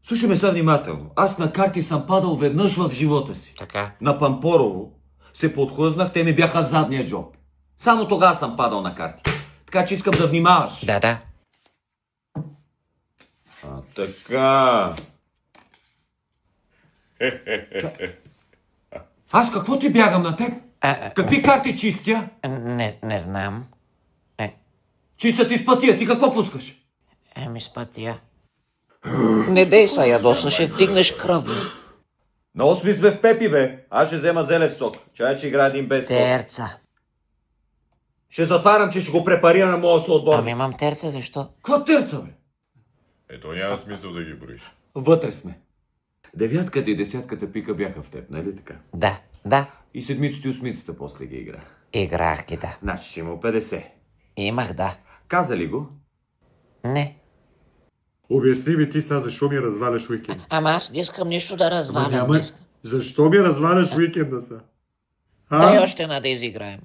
Слушай ме сега внимателно. Аз на карти съм падал веднъж в живота си. Така. На Пампорово се подхлъзнах, те ми бяха в задния джоб. Само тогава съм падал на карти. Така че искам да внимаваш. Да. Така. Аз какво ти бягам на теб? Какви карти чистя? Не знам. Чистят и спътия. Ти какво пускаш? С пътя. Не дей са ядоса, ще вдигнеш кръвно. На 8 сме в Пепи, бе. Аз ще взема зелев сок. Чай, че играе един без сок. Терца. Ще затварям, че ще го препарира на моя съотбор. Ами имам терца, защо? Какво търца, бе? Ето няма смисъл да ги броиш. Вътре сме. Девятката и десятката пика бяха в теб, нали така? Да. И седмицата и осмицата после ги игра. Играх ги, да. Значи ще имал 50. Имах, да. Каза ли го? Не. Обясни ми ти сега, защо ми разваляш уикенд? Ама аз не искам нищо да развалям. Няма... Защо ми разваляш уикенда са? Дай още една да изиграем.